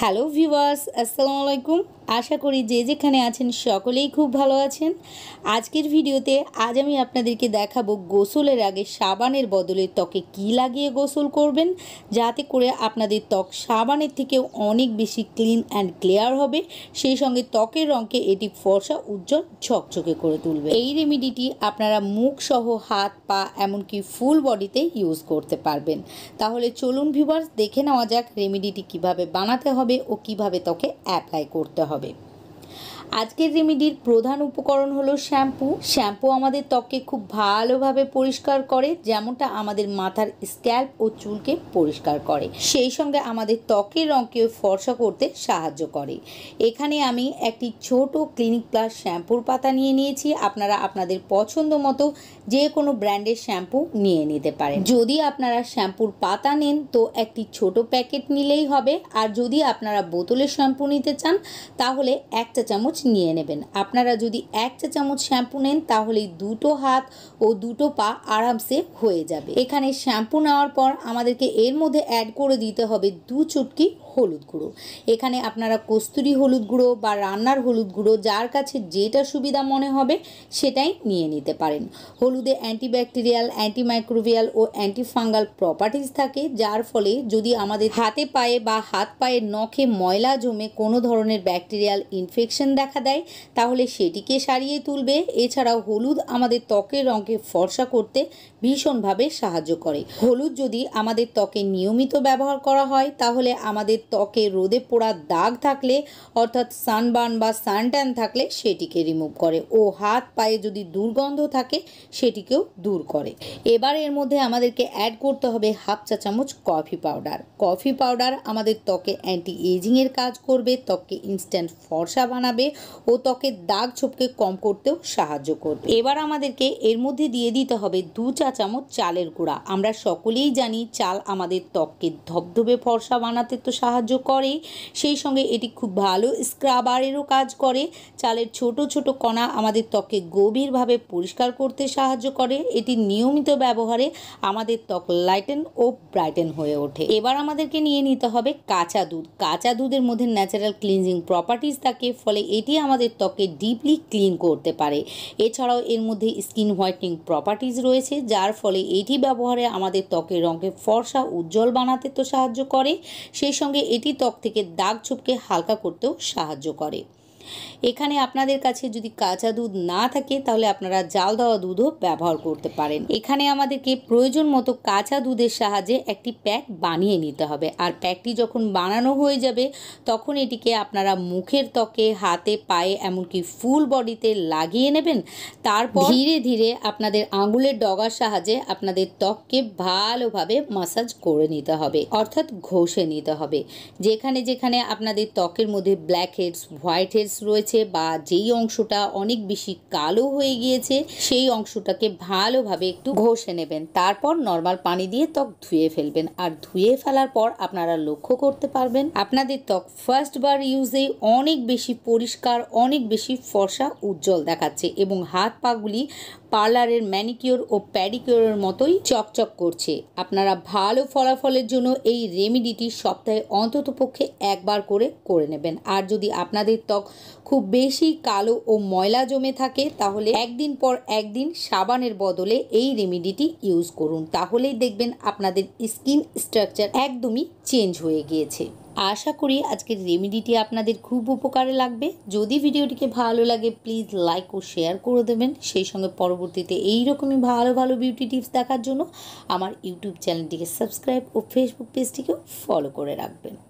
Hello viewers, আসসালামু আলাইকুম। আশা করি যে যেখানে আছেন সকলেই খুব ভালো আছেন। আজকের ভিডিওতে আজ আমি আপনাদেরকে দেখাবো গোসলের আগে সাবানের বদলে ত্বকে কী লাগিয়ে গোসল করবেন, যাতে করে আপনাদের ত্বক সাবানের থেকেও অনেক বেশি ক্লিন অ্যান্ড ক্লিয়ার হবে। সেই সঙ্গে ত্বকের রঙকে এটি ফর্সা, উজ্জ্বল, ঝকঝকে করে তুলবে। এই রেমেডিটি আপনারা মুখ সহ হাত, পা এমনকি ফুল বডিতে ইউজ করতে পারবেন। তাহলে চলুন ভিউয়ার্স, দেখে নেওয়া যাক রেমেডিটি কিভাবে বানাতে হবে ও কিভাবে ত্বকে অ্যাপ্লাই করতে হবে। আজকের রেমেডির প্রধান উপকরণ হলো শ্যাম্পু। শ্যাম্পু আমাদের ত্বককে খুব ভালোভাবে পরিষ্কার করে, যেমনটা আমাদের মাথার স্ক্যাল্প ও চুলকে পরিষ্কার করে। সেই সঙ্গে আমাদের ত্বকের রঙকেও ফর্সা করতে সাহায্য করে। এখানে আমি একটি ছোট ক্লিনিক প্লাস শ্যাম্পুর পাতা নিয়ে নিয়েছি। আপনারা আপনাদের পছন্দ মতো যে কোনো ব্র্যান্ডের শ্যাম্পু নিয়ে নিতে পারেন। যদি আপনারা শ্যাম্পুর পাতা নেন তো একটি ছোট প্যাকেট নিলেই হবে, আর যদি আপনারা বোতলের শ্যাম্পু নিতে চান তাহলে 1 চা চামচ নিয়ে নেবেন। আপনারা যদি 1 চা চামচ শ্যাম্পু নেন তাহলে দুটো হাত ও দুটো পা আরামসে হয়ে যাবে। এখানে শ্যাম্পু নেওয়ার পর আমাদেরকে এর মধ্যে অ্যাড করে দিতে হবে 2 চুটকি হলুদ গুঁড়ো। এখানে আপনারা কস্তুরি হলুদ গুঁড়ো বা রান্নার হলুদ গুঁড়ো, যার কাছে যেটা সুবিধা মনে হবে সেটাই নিয়ে নিতে পারেন। হলুদে অ্যান্টিব্যাকটেরিয়াল, অ্যান্টিমাইক্রোবিয়াল ও অ্যান্টিফাঙ্গাল প্রপার্টিজ থাকে, যার ফলে যদি আমাদের হাতে পায়ে বা হাত পায়ের নখে ময়লা জমে কোনো ধরনের ব্যাকটেরিয়াল ইনফেকশন দেখা দেয় তাহলে সেটিকে সারিয়ে তুলবে। এছাড়াও হলুদ আমাদের ত্বকের রঙকে ফর্সা করতে ভীষণভাবে সাহায্য করে। হলুদ যদি আমাদের ত্বকে নিয়মিত ব্যবহার করা হয় তাহলে আমাদের ত্বকে রোদে পোড়া দাগ থাকলে, অর্থাৎ সানবার্ন বা সানট্যান থাকলে সেটিকে রিমুভ করে, ও হাত পায়ে যদি দুর্গন্ধ থাকে সেটিকেও দূর করে। এবার এর মধ্যে আমাদেরকে অ্যাড করতে হবে 1/2 চা চামচ কফি পাউডার। কফি পাউডার আমাদের ত্বকে অ্যান্টি এজিংয়ের কাজ করবে, ত্বককে ইনস্ট্যান্ট ফর্সা বানাবে ও ত্বকের দাগ ছোপকে কম করতেও সাহায্য করবে। এবার আমাদেরকে এর মধ্যে দিয়ে দিতে হবে 2 চা চামচ চালের গুঁড়া। আমরা সকলেই জানি চাল আমাদের ত্বককে ধবধবে ফর্সা বানাতে তো সাহায্য করেই, সেই সঙ্গে এটি খুব ভালো স্ক্রাবারেরও কাজ করে। চালের ছোট ছোট কণা আমাদের ত্বককে গভীরভাবে পরিষ্কার করতে সাহায্য করে। এটি নিয়মিত ব্যবহারে আমাদের ত্বক লাইটেন ও ব্রাইটেন হয়ে ওঠে। এবার আমাদেরকে নিয়ে নিতে হবে কাঁচা দুধ। কাঁচা দুধের মধ্যে ন্যাচারাল ক্লিনজিং প্রপার্টিজ থাকে, ফলে এটি আমাদের ত্বককে ডিপলি ক্লিন করতে পারে। এছাড়াও এর মধ্যে স্কিন হোয়াইটনিং প্রপার্টিজ রয়েছে, যার ফলে এটি ব্যবহারে আমাদের ত্বকের রঙকে ফর্সা, উজ্জ্বল বানাতে তো সাহায্য করে, সেই সঙ্গে এটি ত্বক থেকে দাগ ছোপকে হালকা করতেও সাহায্য করে। এখানে আপনাদের কাছে যদি কাঁচা দুধ না থাকে তাহলে আপনারা জাল দেওয়া দুধও ব্যবহার করতে পারেন। এখানে আমাদেরকে প্রয়োজন মতো কাঁচা দুধের সাহায্যে একটি প্যাক বানিয়ে নিতে হবে, আর প্যাকটি যখন বানানো হয়ে যাবে তখন এটিকে আপনারা মুখের ত্বকে, হাতে, পায়ে এমনকি ফুল বডিতে লাগিয়ে নেবেন। তারপর ধীরে ধীরে আপনাদের আঙুলের ডগার সাহায্যে আপনাদের ত্বককে ভালোভাবে মাসাজ করে নিতে হবে, অর্থাৎ ঘষে নিতে হবে। যেখানে যেখানে আপনাদের ত্বকের মধ্যে ব্ল্যাক হেডস, হোয়াইট হেডস রয়েছে বা যেই অংশটা অনেক বেশি কালো হয়ে গিয়েছে সেই অংশটাকে ভালোভাবে একটু ঘষে নেবেন। তারপর নর্মাল পানি দিয়ে ত্বক ধুয়ে ফেলবেন, আর ধুয়ে ফেলার পর আপনারা লক্ষ্য করতে পারবেন আপনাদের ত্বক ফার্স্ট বার ইউজে অনেক বেশি পরিষ্কার, অনেক বেশি ফর্সা, উজ্জ্বল দেখাচ্ছে, এবং হাত পাগুলি পার্লারের ম্যানিকিওর ও প্যাডিকিওরের মতোই চকচক করছে। আপনারা ভালো ফলাফলের জন্য এই রেমেডিটি সপ্তাহে অন্ততপক্ষে একবার করে নেবেন। আর যদি আপনাদের ত্বক খুব বেশি কালো ও ময়লা জমে থাকে তাহলে একদিন পর একদিন সাবানের বদলে এই রেমেডিটি ইউজ করুন, তাহলেই দেখবেন আপনাদের স্কিন স্ট্রাকচার একদমই চেঞ্জ হয়ে গিয়েছে। আশা করি আজকের রেমেডিটি আপনাদের খুব উপকারে লাগবে। যদি ভিডিওটিকে ভালো লাগে প্লিজ লাইক ও শেয়ার করে দেবেন। সেই সঙ্গে পরবর্তীতে এইরকমই ভালো ভালো বিউটি টিপস দেখার জন্য আমার ইউটিউব চ্যানেলটিকে সাবস্ক্রাইব ও ফেসবুক পেজটিকেও ফলো করে রাখবেন।